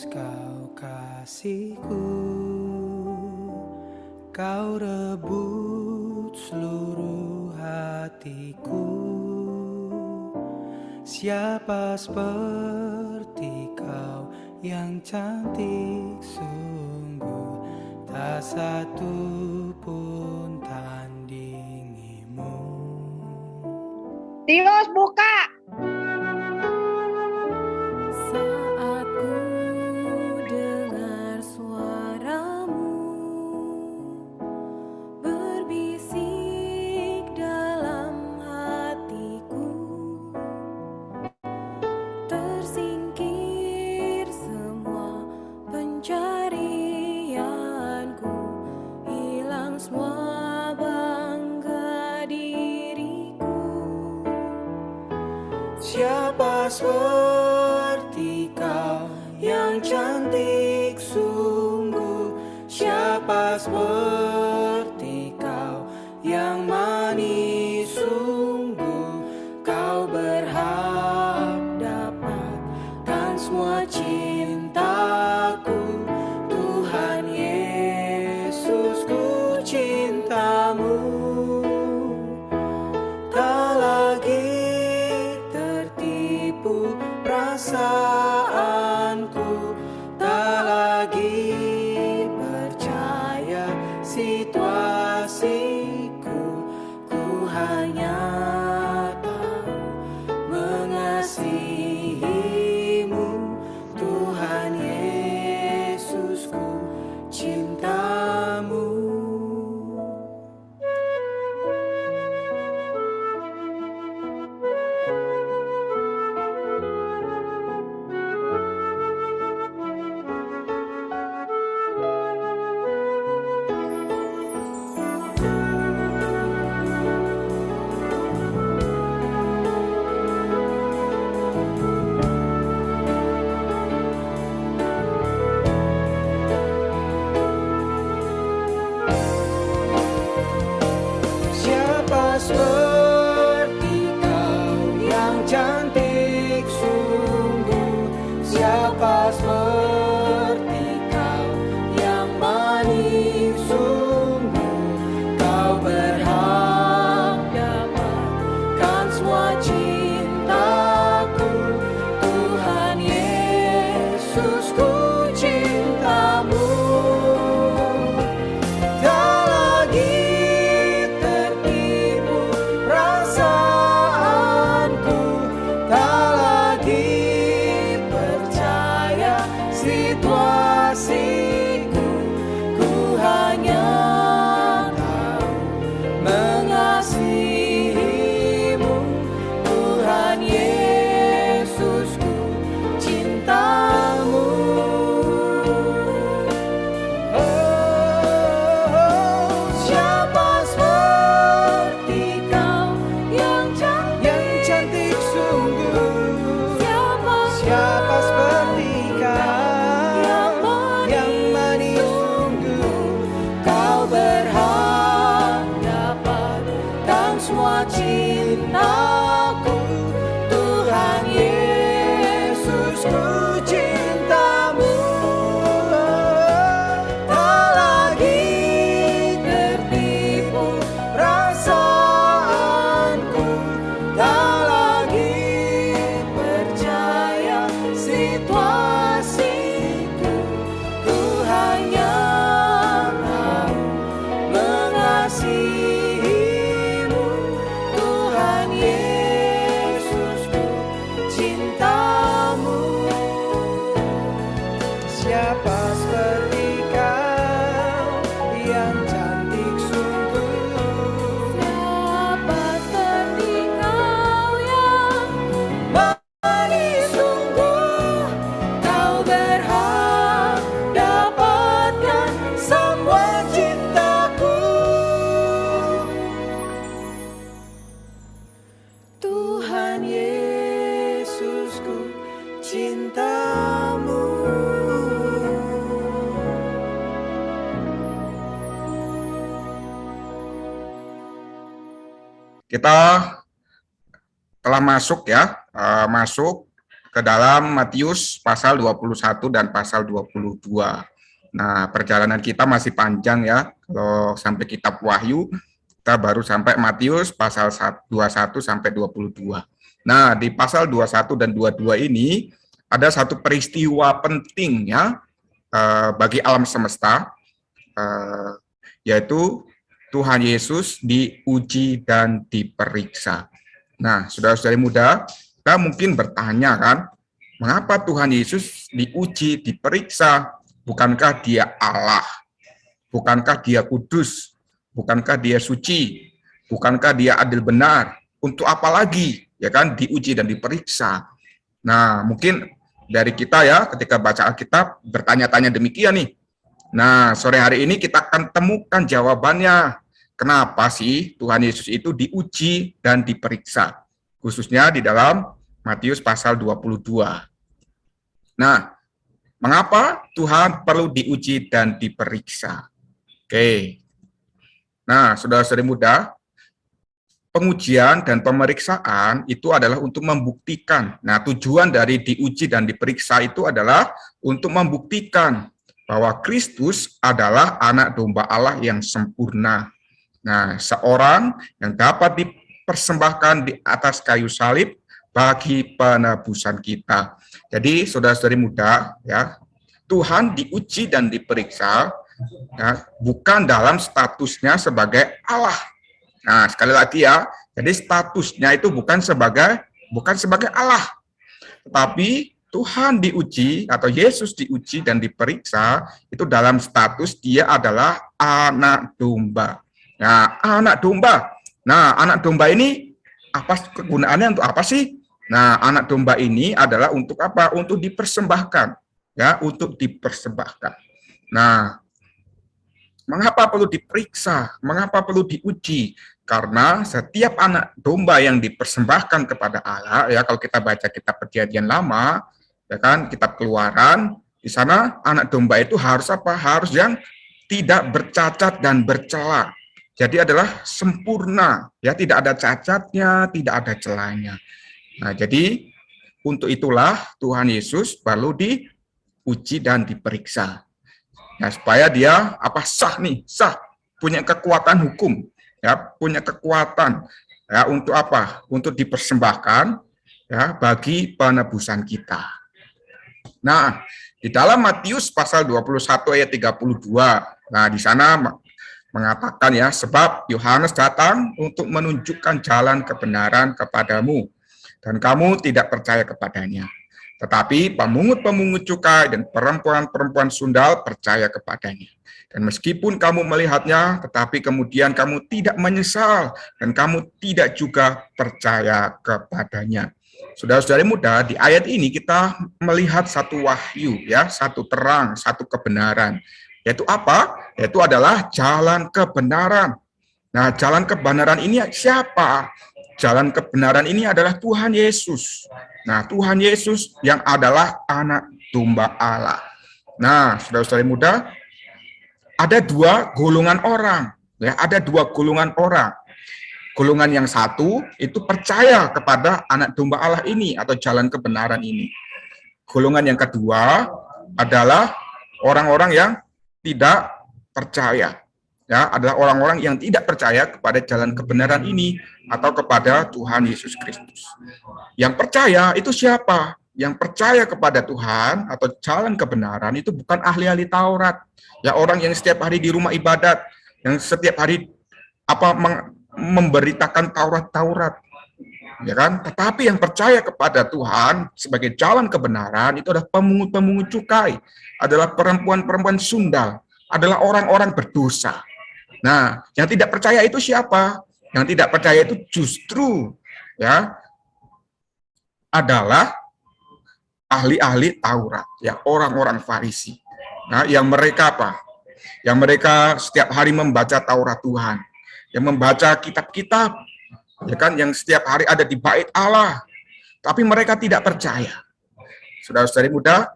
Kau kasihku, kau rebut seluruh hatiku. Siapa seperti kau yang cantik sungguh, tak satu pun tandingimu. Tios buka. Saat ku dengar suaramu berbisik dalam hatiku, tersingkir semua pencarianku, hilang semua bangga diriku. Siapa seperti kau yang cantik sungguh, siapa seperti kau yang manis sungguh. Kau berhak dapatkan semua cintaku, Tuhan Yesus, ku cintamu. Tak lagi tertipu perasaanku, tak lagi percaya situasiku. Ku hanya tahu mengasihimu, Tuhan Yesus, ku cintamu. Siapa seperti kau yang cantik sungguh, siapa seperti kau yang manis sungguh. Kau berhak dapatkan semua cintaku, Tuhan Yesus, ku cintamu. Tak lagi tertipu perasaanku, tak lagi percaya situasiku. Ku hanya tahu mengasihimu, Tuhan Yesus, ku cintamu. Siapa seperti kau yang cantik sungguh, siapa seperti kau yang manis sungguh. Kau berhak dapatkan semua cintaku, Tuhan Yesus, ku cintamu. Tak lagi tertipu perasaanku, tak lagi percaya situasiku. Ku hanya tahu mengasihimu, Tuhan Yesus, ku cintamu. Siapa seperti kau yang cantik sungguh, Siapa seperti kau yang manis sungguh. Kau berhak dapatkan semua cintaku, Tuhan Yesus, ku cintamu. Kita telah masuk ya, masuk ke dalam Matius pasal 21 dan pasal 22. Nah, perjalanan kita masih panjang ya. Kalau sampai kitab Wahyu, kita baru sampai Matius pasal 21 sampai 22. Nah, di pasal 21 dan 22 ini ada satu peristiwa penting ya bagi alam semesta, yaitu Tuhan Yesus diuji dan diperiksa. Nah, saudara-saudari muda, kita mungkin bertanya kan, mengapa Tuhan Yesus diuji, diperiksa? Bukankah dia Allah? Bukankah dia kudus? Bukankah dia suci? Bukankah dia adil benar? Untuk apa lagi ya kan diuji dan diperiksa? Nah, mungkin dari kita ya ketika baca Alkitab bertanya-tanya demikian nih. Nah, sore hari ini kita akan temukan jawabannya. Kenapa sih Tuhan Yesus itu diuji dan diperiksa? Khususnya di dalam Matius pasal 22. Nah, mengapa Tuhan perlu diuji dan diperiksa? Oke. Nah, saudara-saudari muda, pengujian dan pemeriksaan itu adalah untuk membuktikan. Nah, tujuan dari diuji dan diperiksa itu adalah untuk membuktikan bahwa Kristus adalah anak domba Allah yang sempurna. Nah, seorang yang dapat dipersembahkan di atas kayu salib bagi penebusan kita. Jadi, saudara-saudari muda, ya, Tuhan diuji dan diperiksa ya, bukan dalam statusnya sebagai Allah. Nah, sekali lagi ya, jadi statusnya itu bukan sebagai Allah, tetapi Tuhan diuji atau Yesus diuji dan diperiksa itu dalam status dia adalah anak domba. Nah, anak domba. Nah, anak domba ini apa kegunaannya untuk apa sih? Nah, anak domba ini adalah untuk apa? Untuk dipersembahkan, ya, untuk dipersembahkan. Nah, mengapa perlu diperiksa? Mengapa perlu diuji? Karena setiap anak domba yang dipersembahkan kepada Allah, ya kalau kita baca kitab Perjanjian Lama, ya kan, kitab Keluaran, di sana anak domba itu harus apa? Harus yang tidak bercacat dan bercela. Jadi adalah sempurna, ya tidak ada cacatnya, tidak ada celanya. Nah, jadi untuk itulah Tuhan Yesus perlu diuji dan diperiksa. Nah, supaya dia apa sah nih, sah, punya kekuatan hukum, ya, punya kekuatan ya untuk apa? Untuk dipersembahkan ya bagi penebusan kita. Nah, di dalam Matius pasal 21 ayat 32. Nah, di sana mengatakan ya, sebab Yohanes datang untuk menunjukkan jalan kebenaran kepadamu dan kamu tidak percaya kepadanya. Tetapi pemungut-pemungut cukai dan perempuan-perempuan sundal percaya kepadanya. Dan meskipun kamu melihatnya, tetapi kemudian kamu tidak menyesal, dan kamu tidak juga percaya kepadanya. Saudara-saudari muda, di ayat ini kita melihat satu wahyu, ya, satu terang, satu kebenaran. Yaitu apa? Yaitu adalah jalan kebenaran. Nah, jalan kebenaran ini siapa? Jalan kebenaran ini adalah Tuhan Yesus. Nah, Tuhan Yesus yang adalah anak domba Allah. Nah, saudara-saudari muda, ada dua golongan orang. Ya, ada dua golongan orang. Golongan yang satu itu percaya kepada anak domba Allah ini atau jalan kebenaran ini. Golongan yang kedua adalah orang-orang yang tidak percaya. Ya, adalah orang-orang yang tidak percaya kepada jalan kebenaran ini atau kepada Tuhan Yesus Kristus. Yang percaya itu siapa? Yang percaya kepada Tuhan atau jalan kebenaran itu bukan ahli-ahli Taurat. Ya, orang yang setiap hari di rumah ibadat, yang setiap hari memberitakan Taurat-Taurat. Ya kan? Tetapi yang percaya kepada Tuhan sebagai jalan kebenaran itu adalah pemungut-pemungut cukai, adalah perempuan-perempuan sundal, adalah orang-orang berdosa. Nah, yang tidak percaya itu siapa? Yang tidak percaya itu justru ya adalah ahli-ahli Taurat, ya orang-orang Farisi. Nah, yang mereka apa? Yang mereka setiap hari membaca Taurat Tuhan, yang membaca kitab-kitab, ya kan, yang setiap hari ada di bait Allah, tapi mereka tidak percaya. Saudara-saudari muda,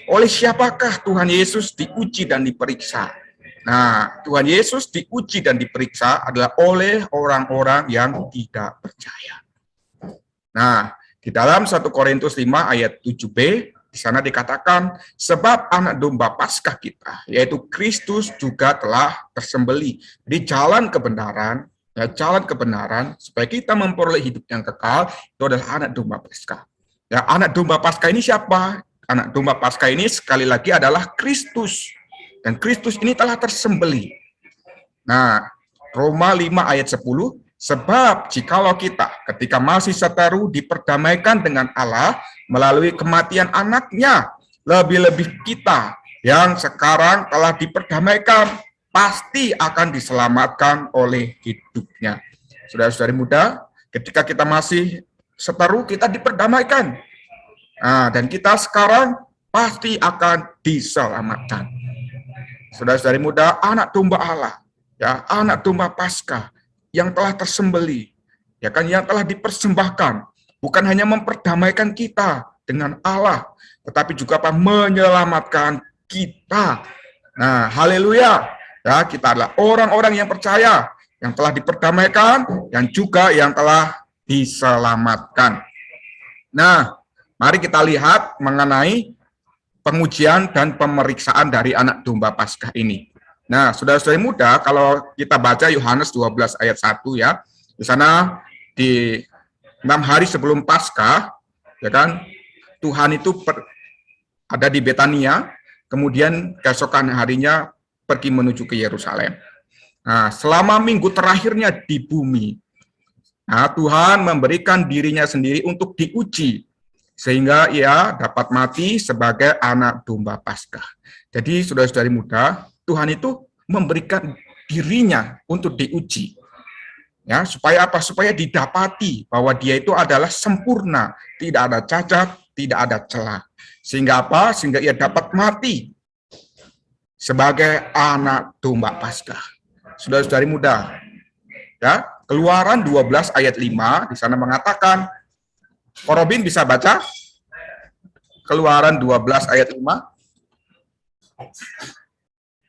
oleh siapakah Tuhan Yesus diuji dan diperiksa? Nah, Tuhan Yesus diuji dan diperiksa adalah oleh orang-orang yang tidak percaya. Nah, di Di dalam 1 Korintus 5 ayat 7b, di sana dikatakan, sebab anak domba Paskah kita, yaitu Kristus juga telah tersembelih. Di jalan kebenaran, ya, jalan kebenaran, supaya kita memperoleh hidup yang kekal, itu adalah anak domba Paskah. Ya, anak domba Paskah ini siapa? Anak domba Paskah ini sekali lagi adalah Kristus. Dan Kristus ini telah tersembelih. Nah, Roma 5 ayat 10, sebab jikalau kita ketika masih seteru diperdamaikan dengan Allah melalui kematian anaknya, lebih-lebih kita yang sekarang telah diperdamaikan, pasti akan diselamatkan oleh hidupnya. Saudara-saudari muda, ketika kita masih seteru, kita diperdamaikan. Nah, dan kita sekarang pasti akan diselamatkan. Saudara-saudari muda, anak domba Allah, ya, anak domba Paskah yang telah tersembelih, ya kan, yang telah dipersembahkan, bukan hanya memperdamaikan kita dengan Allah, tetapi juga apa? Menyelamatkan kita. Nah, haleluya. Ya, kita adalah orang-orang yang percaya, yang telah diperdamaikan, yang juga yang telah diselamatkan. Nah, mari kita lihat mengenai pengujian dan pemeriksaan dari anak domba Paskah ini. Nah, saudara-saudari muda, kalau kita baca Yohanes 12 ayat 1 ya, di sana di 6 hari sebelum Paskah, ya kan, Tuhan itu ada di Betania, kemudian keesokan harinya pergi menuju ke Yerusalem. Nah, selama minggu terakhirnya di bumi, nah, Tuhan memberikan dirinya sendiri untuk diuji, sehingga ia dapat mati sebagai anak domba Paskah. Jadi, saudara-saudari muda, Tuhan itu memberikan dirinya untuk diuji. Ya, supaya apa? Supaya didapati bahwa dia itu adalah sempurna, tidak ada cacat, tidak ada celah. Sehingga apa? Sehingga ia dapat mati sebagai anak domba Paskah. Saudara-saudari muda, ya, Keluaran 12 ayat 5 di sana mengatakan, Korobin bisa baca? Keluaran 12 ayat 5.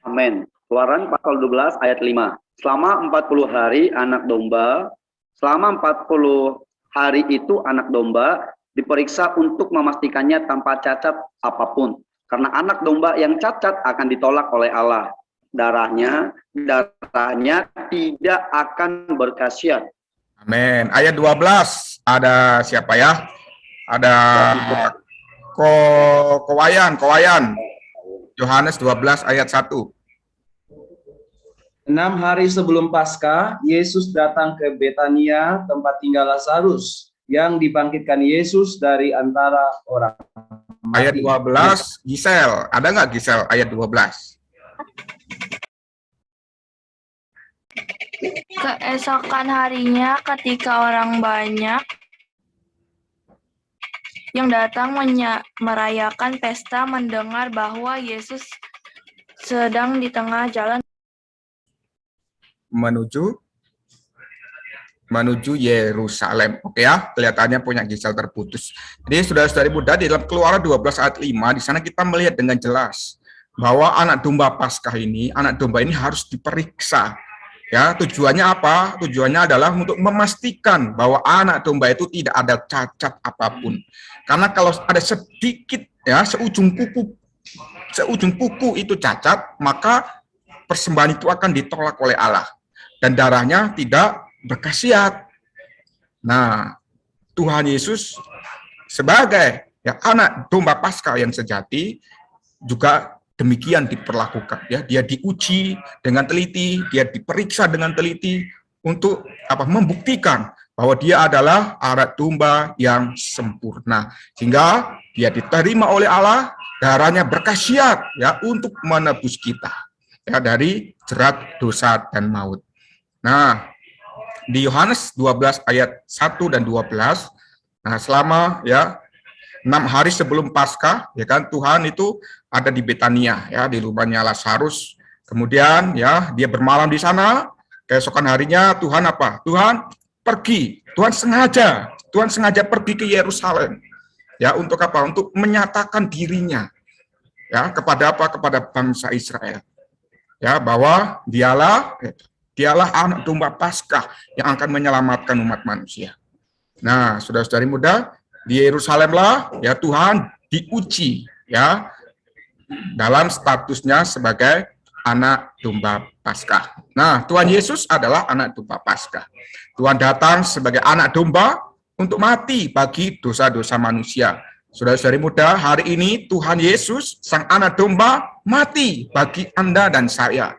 Amin. Keluaran pasal 12 ayat 5. Selama 40 hari anak domba, selama 40 hari itu anak domba diperiksa untuk memastikannya tanpa cacat apapun. Karena anak domba yang cacat akan ditolak oleh Allah. Darahnya tidak akan berkhasiat. Amin. Ayat 12, ada siapa ya? Ada Kowayan. Yohanes 12 ayat 1. 6 hari sebelum Paskah, Yesus datang ke Betania, tempat tinggal Lazarus, yang dibangkitkan Yesus dari antara orang mati. Ayat 12, Gisel. Ada nggak Gisel ayat 12? Keesokan harinya ketika orang banyak yang datang merayakan pesta mendengar bahwa Yesus sedang di tengah jalan menuju Yerusalem. Oke ya, kelihatannya punya Gisel terputus. Jadi saudara-saudari muda, di dalam Keluaran 12 ayat 5, di sana kita melihat dengan jelas bahwa anak domba Paskah ini, anak domba ini harus diperiksa. Ya, tujuannya apa? Tujuannya adalah untuk memastikan bahwa anak domba itu tidak ada cacat apapun. Karena kalau ada sedikit ya seujung kuku itu cacat, maka persembahan itu akan ditolak oleh Allah dan darahnya tidak berkhasiat. Nah, Tuhan Yesus sebagai ya anak domba Paskah yang sejati juga demikian diperlakukan, ya, dia diuji dengan teliti, dia diperiksa dengan teliti untuk apa? Membuktikan bahwa dia adalah anak domba yang sempurna, sehingga dia diterima oleh Allah, darahnya berkhasiat ya untuk menebus kita ya dari jerat dosa dan maut. Nah, di Yohanes 12 ayat 1 dan 12, nah selama ya 6 hari sebelum Paskah, ya kan, Tuhan itu ada di Betania, ya, di rumahnya Lazarus. Kemudian, ya, dia bermalam di sana. Keesokan harinya Tuhan apa? Tuhan pergi. Tuhan sengaja pergi ke Yerusalem. Ya, untuk apa? Untuk menyatakan dirinya. Ya, kepada apa? Kepada bangsa Israel. Ya, bahwa dialah anak domba Paskah yang akan menyelamatkan umat manusia. Nah, saudara-saudari muda, Di Yerusalemlah ya Tuhan diuji ya dalam statusnya sebagai anak domba Paskah. Nah, Tuhan Yesus adalah anak domba Paskah. Tuhan datang sebagai anak domba untuk mati bagi dosa-dosa manusia. Saudara-saudari muda, hari ini Tuhan Yesus, sang anak domba, mati bagi Anda dan saya.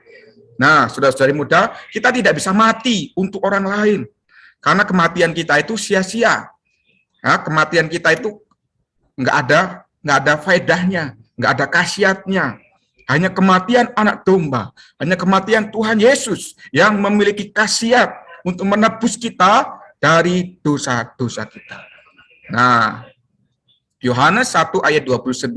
Nah, saudara-saudari muda, kita tidak bisa mati untuk orang lain. Karena kematian kita itu sia-sia. Nah, kematian kita itu nggak ada faedahnya, nggak ada khasiatnya. Hanya kematian anak domba, hanya kematian Tuhan Yesus yang memiliki khasiat untuk menebus kita dari dosa-dosa kita. Nah, Yohanes 1 ayat 29,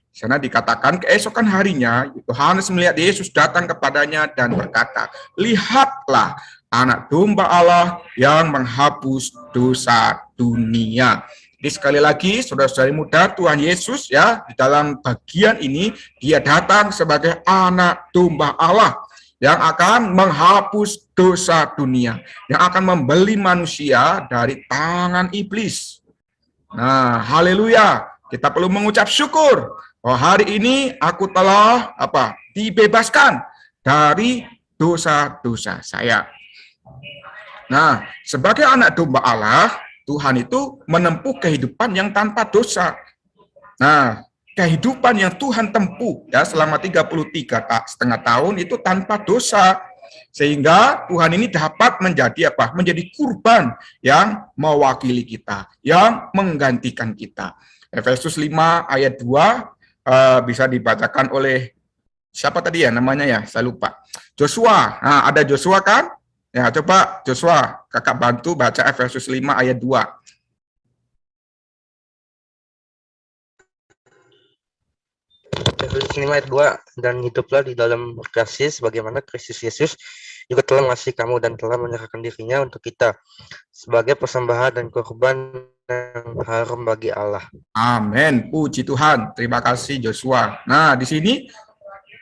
sana dikatakan keesokan harinya, Yohanes melihat Yesus datang kepadanya dan berkata, lihatlah anak domba Allah yang menghapus dosa dunia. Jadi sekali lagi, saudara-saudari muda, Tuhan Yesus ya di dalam bagian ini dia datang sebagai anak domba Allah yang akan menghapus dosa dunia, yang akan membeli manusia dari tangan iblis. Nah, haleluya. Kita perlu mengucap syukur bahwa hari ini aku telah dibebaskan dari dosa-dosa saya. Nah, sebagai anak domba Allah, Tuhan itu menempuh kehidupan yang tanpa dosa. Nah, kehidupan yang Tuhan tempuh ya selama 33,5 tahun itu tanpa dosa. Sehingga Tuhan ini dapat menjadi menjadi kurban yang mewakili kita, yang menggantikan kita. Efesus 5 ayat 2 bisa dibacakan oleh siapa tadi ya namanya ya? Saya lupa. Joshua. Nah, ada Joshua kan? Ya, coba Joshua, kakak bantu baca Efesus 5 ayat 2. Efesus 5 ayat 2, dan hiduplah di dalam kasih sebagaimana Kristus Yesus juga telah mengasihi kamu dan telah menyerahkan dirinya untuk kita sebagai persembahan dan korban yang harum bagi Allah. Amin. Puji Tuhan. Terima kasih Joshua. Nah, di sini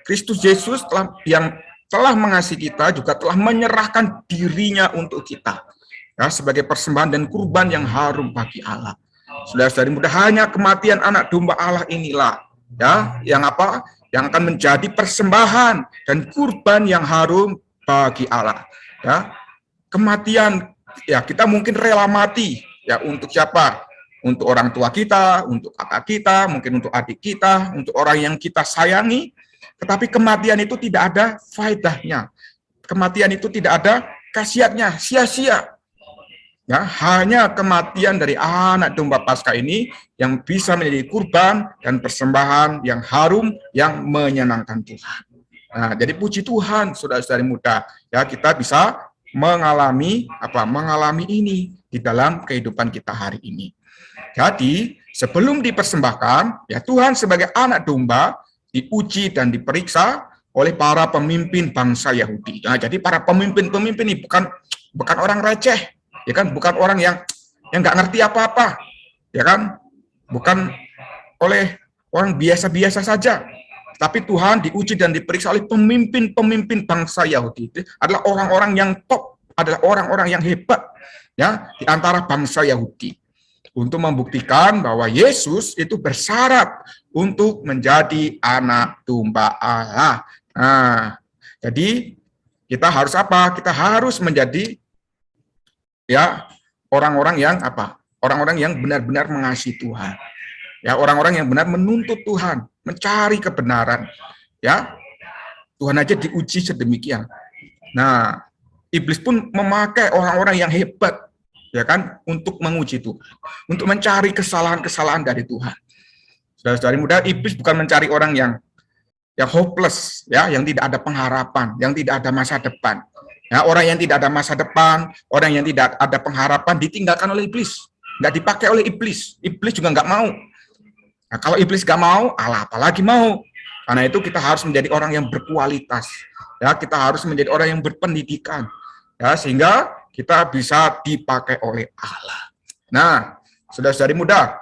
Kristus Yesus telah mengasihi kita, juga telah menyerahkan dirinya untuk kita ya sebagai persembahan dan kurban yang harum bagi Allah. Saudara-saudari muda, hanya kematian anak domba Allah inilah ya yang akan menjadi persembahan dan kurban yang harum bagi Allah ya. Kematian ya, kita mungkin rela mati ya untuk siapa? Untuk orang tua kita, untuk kakak kita, mungkin untuk adik kita, untuk orang yang kita sayangi. Tetapi kematian itu tidak ada faedahnya. Kematian itu tidak ada khasiatnya, sia-sia. Ya, hanya kematian dari anak domba Paskah ini yang bisa menjadi kurban dan persembahan yang harum yang menyenangkan Tuhan. Nah, jadi puji Tuhan, saudara-saudari muda, ya kita bisa mengalami ini di dalam kehidupan kita hari ini. Jadi, sebelum dipersembahkan, ya Tuhan sebagai anak domba diuji dan diperiksa oleh para pemimpin bangsa Yahudi. Nah, jadi para pemimpin-pemimpin ini bukan orang receh, ya kan? Bukan orang yang nggak ngerti apa-apa, ya kan? Bukan oleh orang biasa-biasa saja. Tapi Tuhan diuji dan diperiksa oleh pemimpin-pemimpin bangsa Yahudi. Itu adalah orang-orang yang top, adalah orang-orang yang hebat, ya di antara bangsa Yahudi. Untuk membuktikan bahwa Yesus itu bersyarat untuk menjadi anak domba Allah. Nah, jadi kita harus Kita harus menjadi ya orang-orang yang Orang-orang yang benar-benar mengasihi Tuhan. Ya, orang-orang yang benar menuntut Tuhan, mencari kebenaran. Ya. Tuhan aja diuji sedemikian. Nah, iblis pun memakai orang-orang yang hebat ya kan, untuk menguji Tuhan, untuk mencari kesalahan-kesalahan dari Tuhan. Saudara-saudari muda, iblis bukan mencari orang yang hopeless, ya, yang tidak ada pengharapan, yang tidak ada masa depan. Ya, orang yang tidak ada masa depan, orang yang tidak ada pengharapan ditinggalkan oleh iblis, nggak dipakai oleh iblis. Iblis juga nggak mau. Nah, kalau iblis nggak mau, Allah apalagi mau. Karena itu kita harus menjadi orang yang berkualitas. Ya, kita harus menjadi orang yang berpendidikan. Ya, sehingga kita bisa dipakai oleh Allah. Nah, saudara-saudari muda,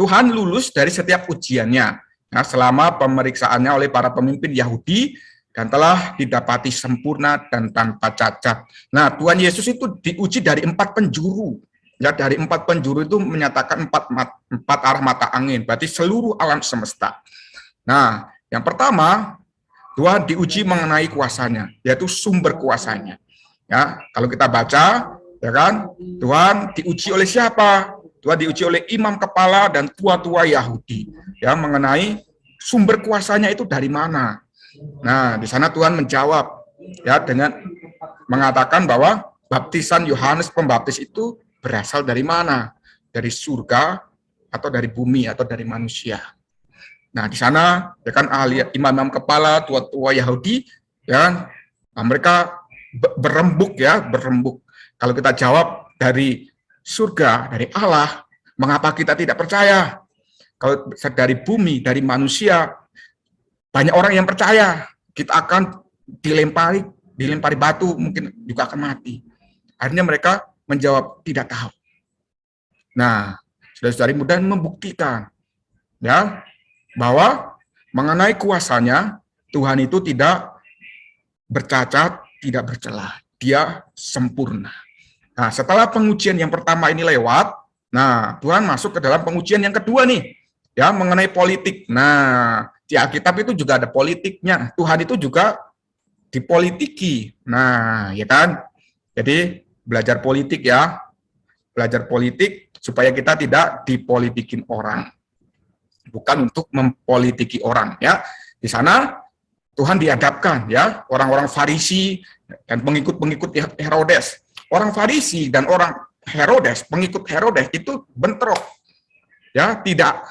Tuhan lulus dari setiap ujiannya. Nah, selama pemeriksaannya oleh para pemimpin Yahudi dan telah didapati sempurna dan tanpa cacat. Nah, Tuhan Yesus itu diuji dari 4 penjuru. Ya, dari 4 penjuru itu menyatakan 4 arah mata angin, berarti seluruh alam semesta. Nah, yang pertama, Tuhan diuji mengenai kuasanya, yaitu sumber kuasanya. Ya, kalau kita baca, ya kan, Tuhan diuji oleh siapa? Tuhan diuji oleh imam kepala dan tua-tua Yahudi, ya, mengenai sumber kuasanya itu dari mana. Nah, di sana Tuhan menjawab, ya, dengan mengatakan bahwa baptisan Yohanes Pembaptis itu berasal dari mana? Dari surga atau dari bumi atau dari manusia. Nah, di sana ya kan ahli imam-imam kepala tua-tua Yahudi ya, nah, mereka berembuk ya, berembuk. Kalau kita jawab dari surga, dari Allah, mengapa kita tidak percaya? Kalau dari bumi, dari manusia, banyak orang yang percaya, kita akan dilempari batu, mungkin juga akan mati. Akhirnya mereka menjawab tidak tahu. Nah, saudara-saudari mudah membuktikan ya bahwa mengenai kuasanya Tuhan itu tidak bercacat, tidak bercela. Dia sempurna. Nah, setelah pengujian yang pertama ini lewat, nah, Tuhan masuk ke dalam pengujian yang kedua nih, ya, mengenai politik. Nah, di Alkitab itu juga ada politiknya. Tuhan itu juga dipolitiki. Nah, ya kan? Jadi, belajar politik ya. Belajar politik supaya kita tidak dipolitikin orang. Bukan untuk mempolitiki orang, ya. Di sana Tuhan dihadapkan ya, orang-orang Farisi dan pengikut-pengikut Herodes. Orang Farisi dan orang Herodes, pengikut Herodes itu bentrok. Ya, tidak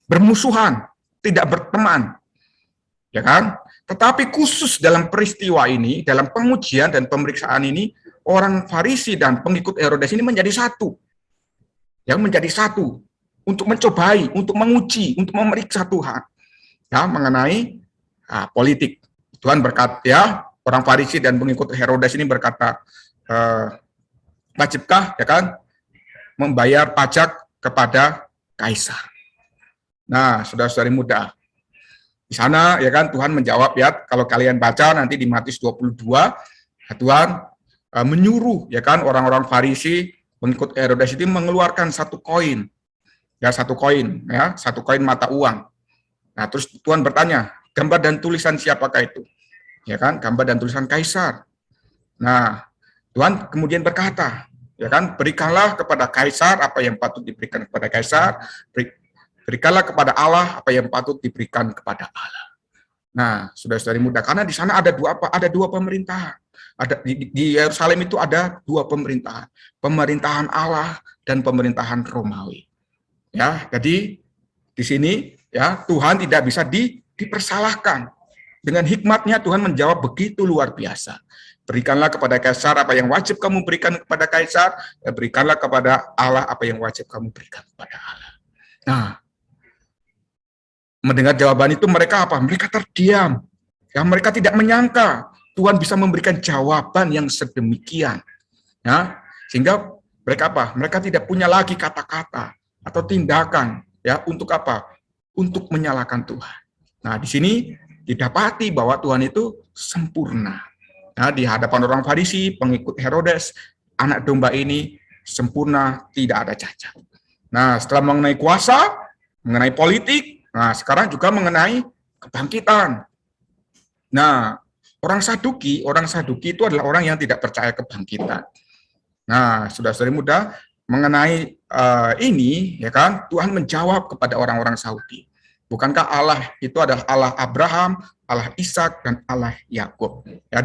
bermusuhan, tidak berteman. Ya kan? Tetapi khusus dalam peristiwa ini, dalam pengujian dan pemeriksaan ini, orang Farisi dan pengikut Herodes ini menjadi satu. Yang menjadi satu untuk mencobai, untuk menguji, untuk memeriksa Tuhan. Ya, mengenai politik. Tuhan berkata, ya, orang Farisi dan pengikut Herodes ini berkata, wajibkah ya kan membayar pajak kepada kaisar. Nah, saudara-saudari muda, di sana ya kan Tuhan menjawab ya, kalau kalian baca nanti di Matius 22, Tuhan menyuruh ya kan orang-orang Farisi pengikut Herodes itu mengeluarkan 1 koin. Ya, 1 koin ya, 1 koin mata uang. Nah, terus Tuhan bertanya, gambar dan tulisan siapakah itu? Ya kan, gambar dan tulisan kaisar. Nah, Tuhan kemudian berkata, ya kan, berikanlah kepada kaisar apa yang patut diberikan kepada kaisar, berikanlah kepada Allah apa yang patut diberikan kepada Allah. Nah, saudara-saudari muda, karena di sana ada dua pemerintahan. Ada di Yerusalem itu ada 2 pemerintahan, pemerintahan Allah dan pemerintahan Romawi. Ya, jadi di sini ya Tuhan tidak bisa dipersalahkan. Dengan hikmatnya Tuhan menjawab begitu luar biasa. Berikanlah kepada kaisar apa yang wajib kamu berikan kepada kaisar, dan berikanlah kepada Allah apa yang wajib kamu berikan kepada Allah. Nah, mendengar jawaban itu mereka apa? Mereka terdiam. Ya, mereka tidak menyangka Tuhan bisa memberikan jawaban yang sedemikian. Ya, sehingga mereka apa? Mereka tidak punya lagi kata-kata atau tindakan ya untuk apa? Untuk menyalahkan Tuhan. Nah, di sini didapati bahwa Tuhan itu sempurna. Nah, di hadapan orang Farisi, pengikut Herodes, anak domba ini sempurna, tidak ada cacat. Nah, setelah mengenai kuasa, mengenai politik, nah sekarang juga mengenai kebangkitan. Nah, orang Saduki itu adalah orang yang tidak percaya kebangkitan. Nah, saudara-saudari muda, mengenai ini, ya kan, Tuhan menjawab kepada orang-orang Saudi. Bukankah Allah itu adalah Allah Abraham, Allah Ishak, dan Allah Yakub? Ya,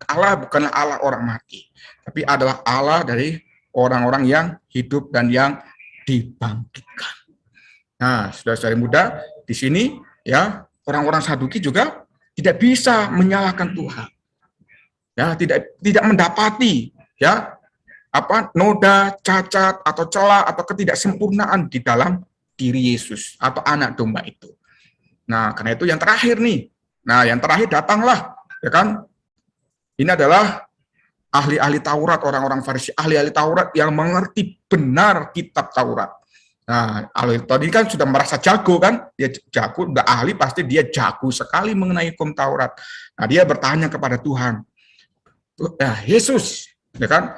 Allah bukanlah Allah orang mati, tapi adalah Allah dari orang-orang yang hidup dan yang dibangkitkan. Nah, saudara-saudari muda, di sini ya orang-orang Saduki juga tidak bisa menyalahkan Tuhan. Ya, tidak mendapati ya noda, cacat atau celah atau ketidaksempurnaan di dalam diri Yesus atau anak domba itu. Nah, karena itu yang terakhir nih. Nah, yang terakhir datanglah, ya kan? Ini adalah ahli-ahli Taurat, orang-orang Farisi, ahli-ahli Taurat yang mengerti benar kitab Taurat. Nah, ahli tadi kan sudah merasa jago kan? Dia jago, udah ahli pasti dia jago sekali mengenai hukum Taurat. Nah, dia bertanya kepada Tuhan, Yesus, Ya kan?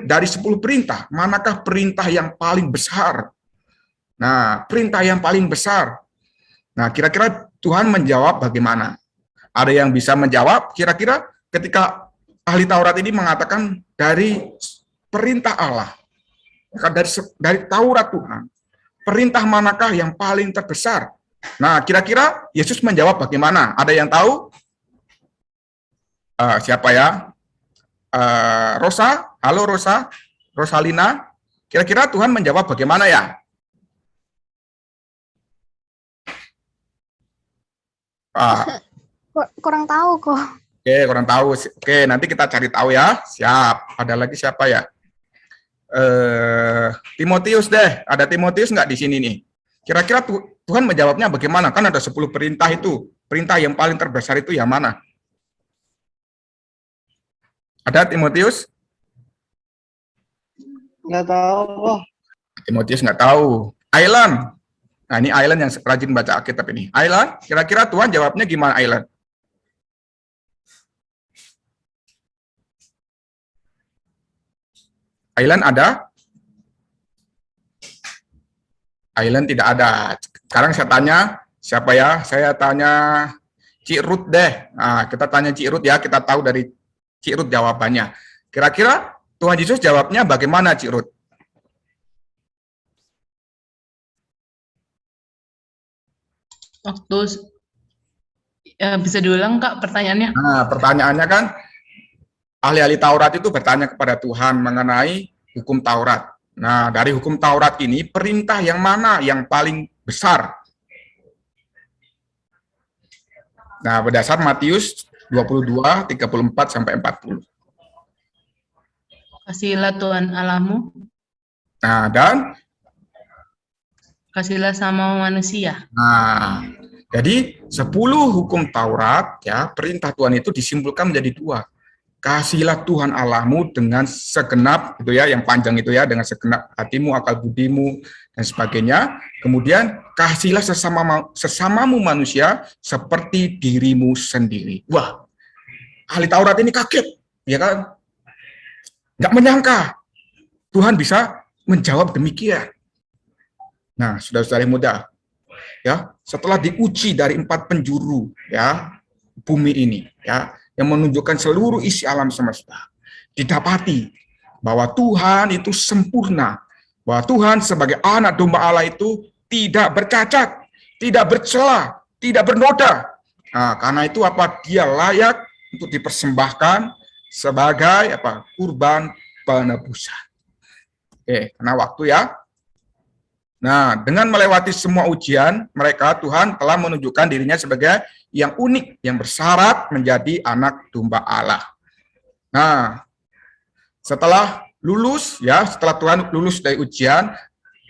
Dari 10 perintah, manakah perintah yang paling besar? Nah, perintah yang paling besar. Nah, kira-kira Tuhan menjawab bagaimana? Ada yang bisa menjawab kira-kira ketika ahli Taurat ini mengatakan dari perintah Allah, dari Taurat Tuhan, perintah manakah yang paling terbesar? Nah, kira-kira Yesus menjawab bagaimana? Ada yang tahu? Siapa ya? Rosa? Halo Rosa? Rosalina? Kira-kira Tuhan menjawab bagaimana ya? Kurang tahu kok. Oke, kurang tahu. Oke, nanti kita cari tahu ya. Siap. Ada lagi siapa ya? Timotius deh. Ada Timotius nggak di sini nih? Kira-kira Tuhan menjawabnya bagaimana? Kan ada 10 perintah itu. Perintah yang paling terbesar itu yang mana? Ada Timotius? Nggak tahu kok. Timotius nggak tahu. Ailan. Nah, ini Ailan yang rajin baca Alkitab ini. Ailan, kira-kira Tuhan jawabnya gimana Ailan? Ailan ada? Ailan tidak ada. Sekarang saya tanya, siapa ya? Saya tanya Cik Ruth deh. Nah, kita tanya Cik Ruth ya, kita tahu dari Cik Ruth jawabannya. Kira-kira Tuhan Yesus jawabnya bagaimana Cik Ruth? Waktu bisa diulang Kak pertanyaannya? Nah, pertanyaannya kan, ahli-ahli Taurat itu bertanya kepada Tuhan mengenai hukum Taurat. Nah, dari hukum Taurat ini, perintah yang mana yang paling besar? Nah, berdasar Matius 22, 34-40. Kasihilah Tuhan Allahmu, Nah, dan kasihilah sama manusia. nah, jadi 10 hukum Taurat, ya, perintah Tuhan itu disimpulkan menjadi 2. Kasihilah Tuhan Allahmu dengan segenap, itu ya, yang panjang itu ya, dengan segenap hatimu, akal budimu, dan sebagainya. Kemudian, kasihilah sesamamu manusia seperti dirimu sendiri. Wah, ahli Taurat ini kaget, ya kan? Nggak menyangka Tuhan bisa menjawab demikian. Nah, saudara-saudari muda, ya, setelah diuji dari 4 penjuru, ya, bumi ini, ya, yang menunjukkan seluruh isi alam semesta, didapati bahwa Tuhan itu sempurna, bahwa Tuhan sebagai anak domba Allah itu tidak bercacat, tidak bercela, tidak bernoda. Nah, karena itu apa? Dia layak untuk dipersembahkan sebagai apa? Kurban penebusan. Oke, karena waktu ya. Nah, dengan melewati semua ujian, mereka Tuhan telah menunjukkan dirinya sebagai yang unik, yang bersyarat menjadi anak domba Allah. Nah, setelah lulus, ya, setelah Tuhan lulus dari ujian,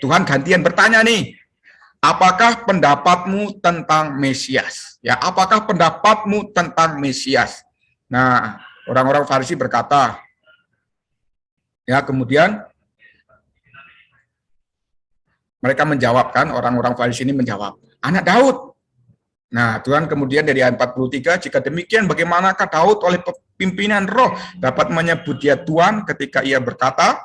Tuhan gantian bertanya nih, apakah pendapatmu tentang Mesias? Ya, apakah pendapatmu tentang Mesias? Nah, orang-orang Farisi berkata, ya, kemudian mereka menjawabkan, orang-orang Farisi ini menjawab, anak Daud. Nah, Tuhan kemudian dari ayat 43, jika demikian bagaimanakah Daud oleh pimpinan roh dapat menyebut dia Tuhan ketika ia berkata,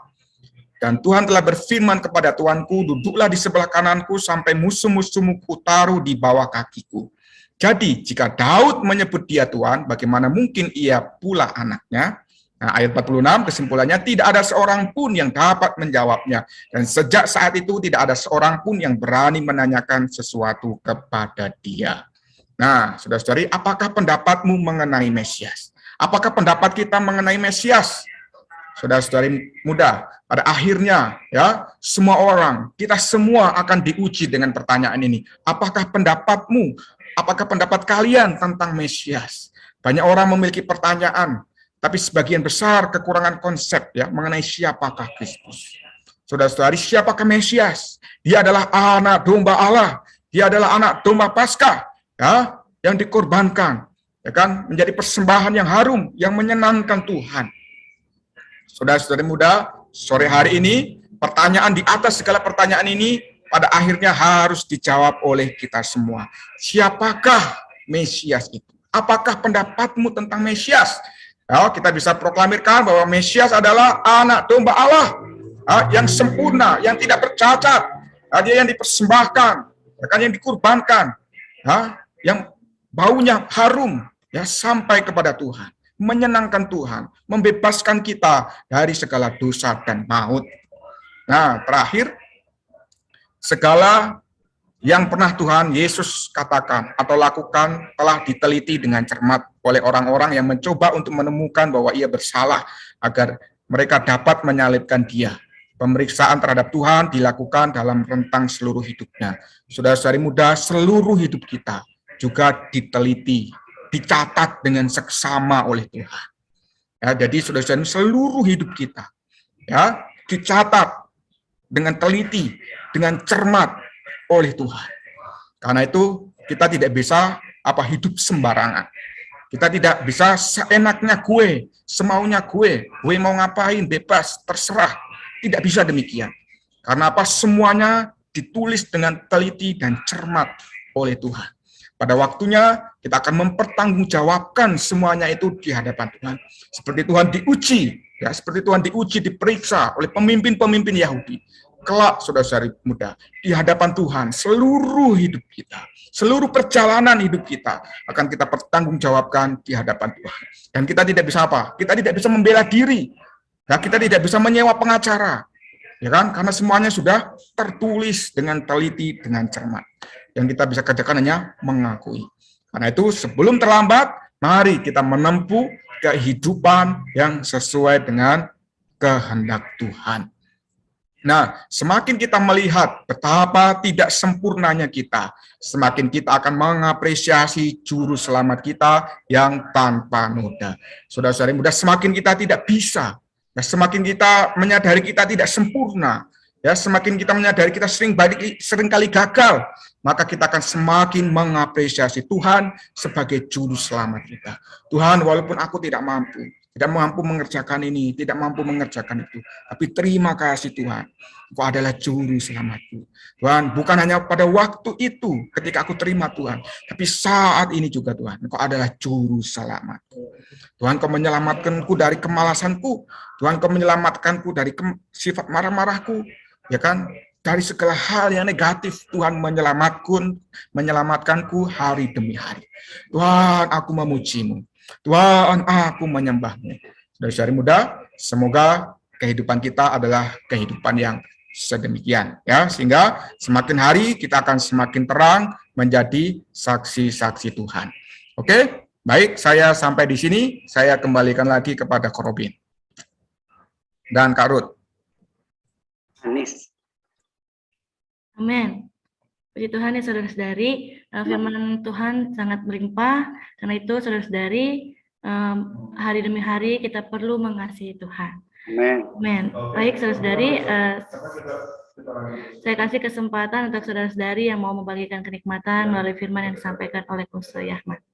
dan Tuhan telah berfirman kepada Tuanku, duduklah di sebelah kananku sampai musuh-musuhmu kutaruh di bawah kakiku. Jadi, jika Daud menyebut dia Tuhan, bagaimana mungkin ia pula anaknya? Nah, ayat 46 kesimpulannya, tidak ada seorang pun yang dapat menjawabnya. Dan sejak saat itu tidak ada seorang pun yang berani menanyakan sesuatu kepada dia. Nah, saudara-saudari, apakah pendapatmu mengenai Mesias? Apakah pendapat kita mengenai Mesias? Saudara-saudari muda, pada akhirnya ya, semua orang, kita semua akan diuji dengan pertanyaan ini. Apakah pendapatmu, apakah pendapat kalian tentang Mesias? Banyak orang memiliki pertanyaan, tapi sebagian besar kekurangan konsep ya mengenai siapakah Kristus. Saudara-saudari, siapakah Mesias? Dia adalah anak domba Allah. Dia adalah anak domba Paskah, ya, yang dikorbankan, ya kan, menjadi persembahan yang harum, yang menyenangkan Tuhan. Saudara-saudari muda, sore hari ini pertanyaan di atas segala pertanyaan ini pada akhirnya harus dijawab oleh kita semua. Siapakah Mesias itu? Apakah pendapatmu tentang Mesias? Ya, kita bisa proklamirkan bahwa Mesias adalah anak domba Allah yang sempurna, yang tidak bercacat, dia yang dipersembahkan, yang dikurbankan, yang baunya harum, ya sampai kepada Tuhan, menyenangkan Tuhan, membebaskan kita dari segala dosa dan maut. Nah, terakhir, segala yang pernah Tuhan Yesus katakan atau lakukan telah diteliti dengan cermat oleh orang-orang yang mencoba untuk menemukan bahwa ia bersalah agar mereka dapat menyalibkan dia. Pemeriksaan terhadap Tuhan dilakukan dalam rentang seluruh hidupnya. Saudara-saudari muda, seluruh hidup kita juga diteliti, dicatat dengan seksama oleh Tuhan. Ya, jadi saudara-saudari, seluruh hidup kita ya dicatat dengan teliti, dengan cermat oleh Tuhan. Karena itu kita tidak bisa hidup sembarangan. Kita tidak bisa seenaknya gue, semaunya gue mau ngapain, bebas, terserah. Tidak bisa demikian. Karena semuanya ditulis dengan teliti dan cermat oleh Tuhan. Pada waktunya kita akan mempertanggungjawabkan semuanya itu di hadapan Tuhan. Seperti Tuhan diuji, ya, seperti Tuhan diuji, diperiksa oleh pemimpin-pemimpin Yahudi. Kelak, saudara-saudari muda, di hadapan Tuhan, seluruh hidup kita, seluruh perjalanan hidup kita akan kita pertanggungjawabkan di hadapan Tuhan. Dan kita tidak bisa Kita tidak bisa membela diri. Ya, kita tidak bisa menyewa pengacara. Ya kan? Karena semuanya sudah tertulis dengan teliti, dengan cermat. Yang kita bisa kerjakan hanya mengakui. Karena itu, sebelum terlambat, mari kita menempuh kehidupan yang sesuai dengan kehendak Tuhan. Nah, semakin kita melihat betapa tidak sempurnanya kita, semakin kita akan mengapresiasi juru selamat kita yang tanpa noda. Saudara-saudari muda, semakin kita tidak bisa, ya, semakin kita menyadari kita tidak sempurna, ya, semakin kita menyadari kita seringkali gagal, maka kita akan semakin mengapresiasi Tuhan sebagai juru selamat kita. Tuhan, walaupun aku tidak mampu mengerjakan ini, tidak mampu mengerjakan itu, tapi terima kasih Tuhan, Engkau adalah juru selamatku. Tuhan, bukan hanya pada waktu itu ketika aku terima Tuhan, tapi saat ini juga Tuhan, Engkau adalah juru selamatku. Tuhan, Kau menyelamatkanku dari kemalasanku, Tuhan, Kau menyelamatkanku dari sifat marah-marahku, ya kan? Dari segala hal yang negatif, Tuhan menyelamatkanku hari demi hari. Tuhan, aku memuji-Mu. Tuhan, aku menyembah-Mu. Saudara-saudari muda, semoga kehidupan kita adalah kehidupan yang sedemikian, ya, sehingga semakin hari kita akan semakin terang menjadi saksi-saksi Tuhan. Oke, baik, saya sampai di sini, saya kembalikan lagi kepada Kak Robin dan Kak Ruth. Anis. Amin. Puji Tuhan ya saudara-saudari, firman Tuhan sangat berlimpah, karena itu saudara-saudari, hari demi hari kita perlu mengasihi Tuhan. Amin. Baik saudara-saudari, saya kasih kesempatan untuk saudara-saudari yang mau membagikan kenikmatan melalui firman yang disampaikan oleh Kusra Yahmat.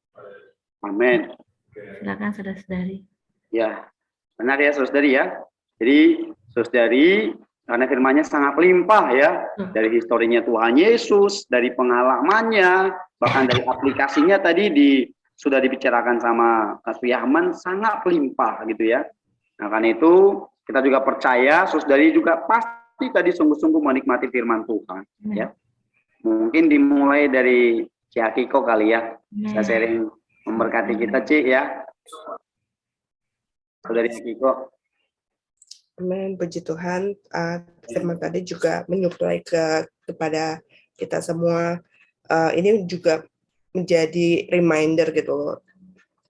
Amin. Silakan saudara-saudari. Ya, benar ya saudara-saudari ya. Jadi saudara-saudari, karena firman-Nya sangat melimpah ya, dari historinya Tuhan Yesus, dari pengalamannya, bahkan dari aplikasinya tadi sudah dibicarakan sama Kak Suyahman, sangat melimpah gitu ya. Nah, karena itu kita juga percaya saudari juga pasti tadi sungguh-sungguh menikmati firman Tuhan ya. Mungkin dimulai dari Ci Akiko kali ya, bisa sharing memberkati kita Ci ya. Saudari Akiko. Amin, puji Tuhan. Firman tadi juga menyuplai kepada kita semua. Ini juga menjadi reminder gitu.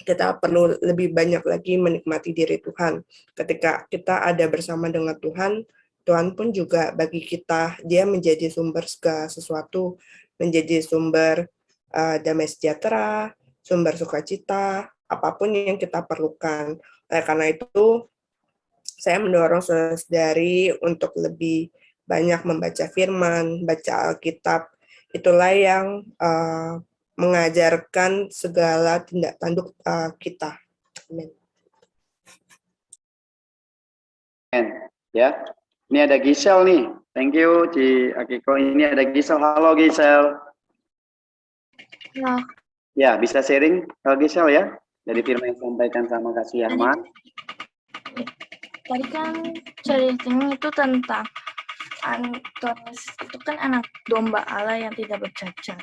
Kita perlu lebih banyak lagi menikmati diri Tuhan. Ketika kita ada bersama dengan Tuhan, Tuhan pun juga bagi kita, dia menjadi sumber segala sesuatu, menjadi sumber damai sejahtera, sumber sukacita, apapun yang kita perlukan. Karena itu, saya mendorong saudari untuk lebih banyak membaca firman, baca Alkitab. Itulah yang mengajarkan segala tindak tanduk kita. Amin. Ya, ini ada Gisel nih. Thank you, Ci Akiko. Ini ada Gisel. Halo Gisel. Halo. Ya, bisa sharing Gisel ya. Dari firman yang disampaikan sama Kak Siarman. Tadi kan ceritanya itu tentang Antonius itu kan anak domba Allah yang tidak bercacat.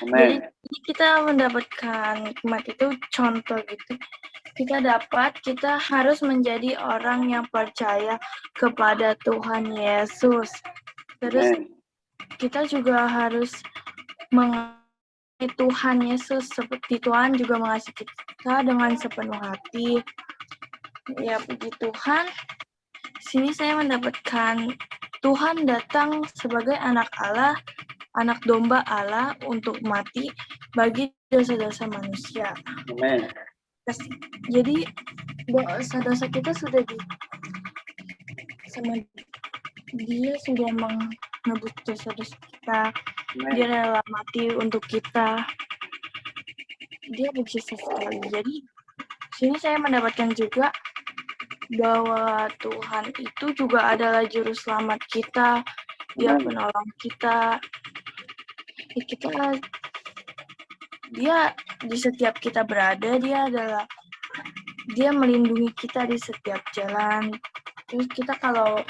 Amin. Jadi kita mendapatkan hikmat itu contoh gitu. Kita harus menjadi orang yang percaya kepada Tuhan Yesus. Terus kita juga harus mengasihi Tuhan Yesus seperti Tuhan juga mengasihi kita dengan sepenuh hati. Ya puji Tuhan. Sini saya mendapatkan Tuhan datang sebagai anak Allah, anak domba Allah untuk mati bagi dosa-dosa manusia. Amin. Jadi dosa-dosa kita sudah sama dia sudah menebus dosa-dosa kita. Dia rela mati untuk kita. Dia begitu sekali. Jadi sini saya mendapatkan juga bahwa Tuhan itu juga adalah juru selamat kita, Dia penolong kita. Dia di setiap kita berada, Dia melindungi kita di setiap jalan. Terus kita kalau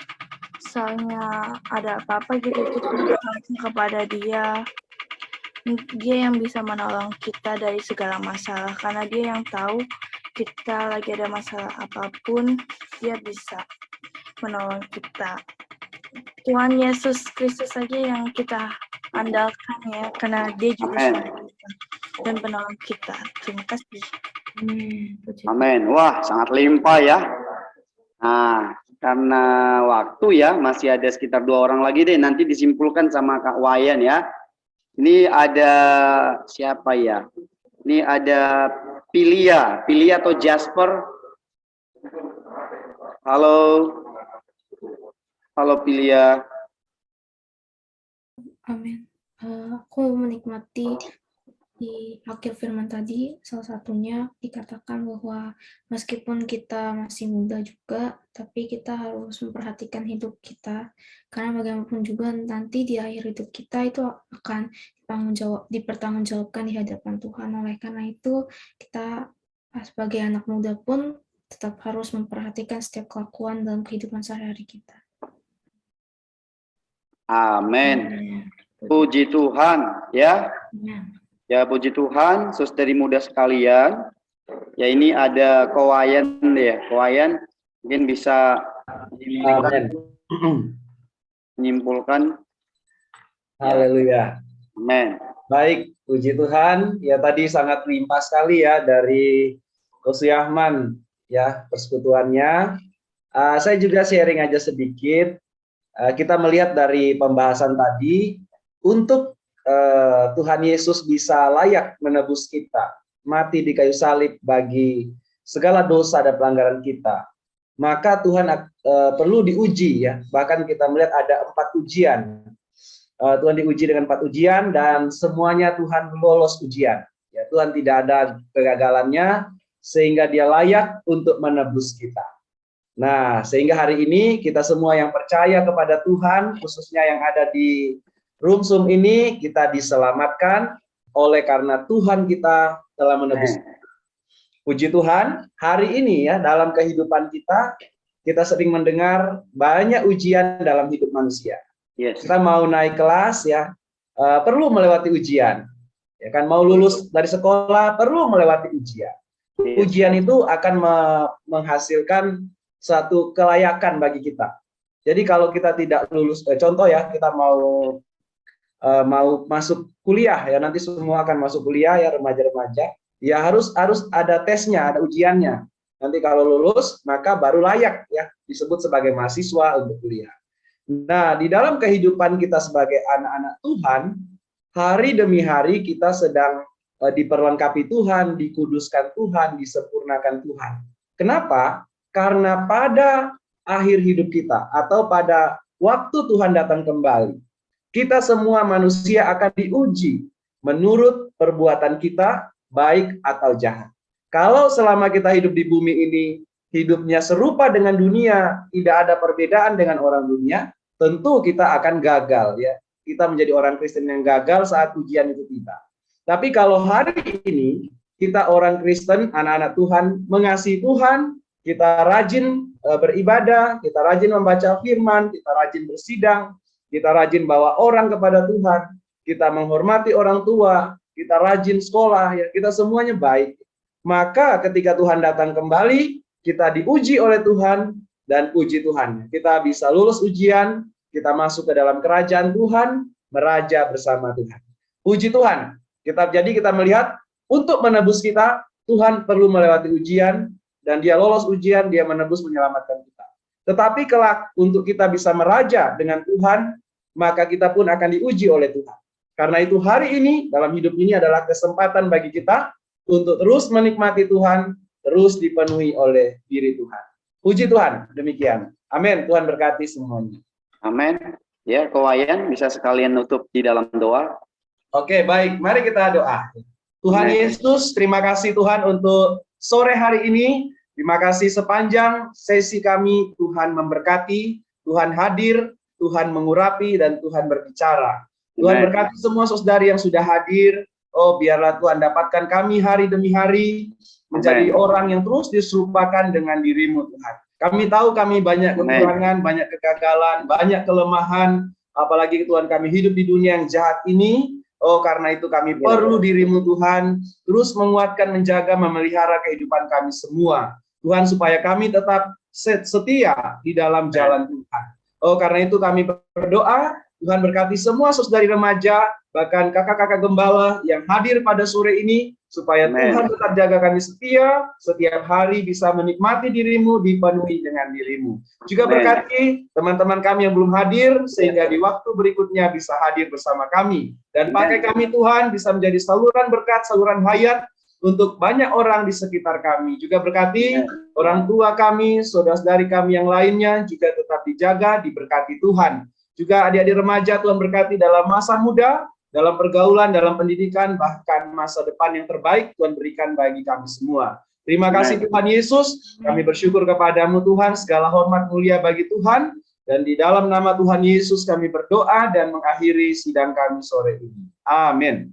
misalnya ada apa-apa gitu, kita bertanya kepada Dia. Dia yang bisa menolong kita dari segala masalah, karena Dia yang tahu kita lagi ada masalah apapun, Dia bisa menolong kita. Tuhan Yesus Kristus saja yang kita andalkan ya, karena Dia juga dan penolong kita. Terima kasih. Amin. Wah, sangat limpah ya. Nah, karena waktu ya, masih ada sekitar 2 orang lagi deh, nanti disimpulkan sama Kak Wayan ya. Ini ada siapa ya? Ini ada Pilia atau Jasper. Halo Pilia. Amin. Aku menikmati di akhir firman tadi, salah satunya dikatakan bahwa meskipun kita masih muda juga, tapi kita harus memperhatikan hidup kita, karena bagaimanapun juga nanti di akhir hidup kita itu akan dipertanggungjawabkan di hadapan Tuhan. Oleh karena itu, kita sebagai anak muda pun tetap harus memperhatikan setiap kelakuan dalam kehidupan sehari-hari kita. Amin. Puji Tuhan ya. Ya puji Tuhan, saudari muda sekalian. Ya ini ada Kowayan ya. Kowayan mungkin bisa menyimpulkan. Haleluya. Amin. Baik, puji Tuhan. Ya tadi sangat limpah sekali ya dari Kosyahman ya persekutuannya. Saya juga sharing aja sedikit. Kita melihat dari pembahasan tadi, untuk Tuhan Yesus bisa layak menebus kita, mati di kayu salib bagi segala dosa dan pelanggaran kita, maka Tuhan perlu diuji ya. Bahkan kita melihat ada 4 ujian. Tuhan diuji dengan 4 ujian dan semuanya Tuhan lolos ujian. Ya, Tuhan tidak ada kegagalannya sehingga Dia layak untuk menebus kita. Nah, sehingga hari ini kita semua yang percaya kepada Tuhan, khususnya yang ada di room Zoom ini, kita diselamatkan oleh karena Tuhan kita telah menebus. Puji Tuhan, hari ini ya dalam kehidupan kita sering mendengar banyak ujian dalam hidup manusia. Kita mau naik kelas ya, perlu melewati ujian. Ya kan, mau lulus dari sekolah perlu melewati ujian. Ujian itu akan menghasilkan satu kelayakan bagi kita. Jadi kalau kita tidak lulus, contoh ya, kita mau masuk kuliah ya, nanti semua akan masuk kuliah ya, remaja-remaja. Ya harus ada tesnya, ada ujiannya. Nanti kalau lulus maka baru layak ya disebut sebagai mahasiswa untuk kuliah. Nah, di dalam kehidupan kita sebagai anak-anak Tuhan, hari demi hari kita sedang diperlengkapi Tuhan, dikuduskan Tuhan, disempurnakan Tuhan. Kenapa? Karena pada akhir hidup kita atau pada waktu Tuhan datang kembali, kita semua manusia akan diuji menurut perbuatan kita, baik atau jahat. Kalau selama kita hidup di bumi ini, hidupnya serupa dengan dunia, tidak ada perbedaan dengan orang dunia, tentu kita akan gagal ya. Kita menjadi orang Kristen yang gagal saat ujian itu tiba. Tapi kalau hari ini kita orang Kristen, anak-anak Tuhan, mengasihi Tuhan, kita rajin beribadah, kita rajin membaca firman, kita rajin bersidang, kita rajin bawa orang kepada Tuhan, kita menghormati orang tua, kita rajin sekolah, ya kita semuanya baik. Maka ketika Tuhan datang kembali, kita diuji oleh Tuhan dan puji Tuhan. Kita bisa lulus ujian, kita masuk ke dalam kerajaan Tuhan, meraja bersama Tuhan. Puji Tuhan. Jadi kita melihat untuk menebus kita, Tuhan perlu melewati ujian, dan dia lolos ujian, dia menebus menyelamatkan kita. Tetapi kelak untuk kita bisa meraja dengan Tuhan, maka kita pun akan diuji oleh Tuhan. Karena itu hari ini, dalam hidup ini adalah kesempatan bagi kita untuk terus menikmati Tuhan, terus dipenuhi oleh diri Tuhan. Puji Tuhan, demikian. Amin. Tuhan berkati semuanya. Amin. Ya, Kowayan bisa sekalian nutup di dalam doa. Oke, baik. Mari kita doa. Tuhan Yesus, terima kasih Tuhan untuk sore hari ini. Terima kasih sepanjang sesi kami, Tuhan memberkati, Tuhan hadir, Tuhan mengurapi, dan Tuhan berbicara. Tuhan berkati semua saudari yang sudah hadir. Oh, biarlah Tuhan dapatkan kami hari demi hari, menjadi orang yang terus diserupakan dengan diri-Mu Tuhan. Kami tahu kami banyak kekurangan, banyak kegagalan, banyak kelemahan, apalagi Tuhan kami hidup di dunia yang jahat ini. Oh, karena itu kami perlu diri-Mu Tuhan, terus menguatkan, menjaga, memelihara kehidupan kami semua. Tuhan, supaya kami tetap setia di dalam jalan Tuhan. Oh, karena itu kami berdoa, Tuhan berkati semua saudari remaja, bahkan kakak-kakak gembala yang hadir pada sore ini, supaya Tuhan tetap jaga kami setia, setiap hari bisa menikmati diri-Mu, dipenuhi dengan diri-Mu. Juga berkati teman-teman kami yang belum hadir, sehingga di waktu berikutnya bisa hadir bersama kami. Dan pakai kami Tuhan, bisa menjadi saluran berkat, saluran hayat, untuk banyak orang di sekitar kami. Juga berkati orang tua kami, saudara-saudari kami yang lainnya, juga tetap dijaga, diberkati Tuhan. Juga adik-adik remaja Tuhan berkati dalam masa muda, dalam pergaulan, dalam pendidikan, bahkan masa depan yang terbaik Tuhan berikan bagi kami semua. Terima kasih Tuhan Yesus, kami bersyukur kepadamu Tuhan, segala hormat mulia bagi Tuhan, dan di dalam nama Tuhan Yesus kami berdoa dan mengakhiri sidang kami sore ini. Amin.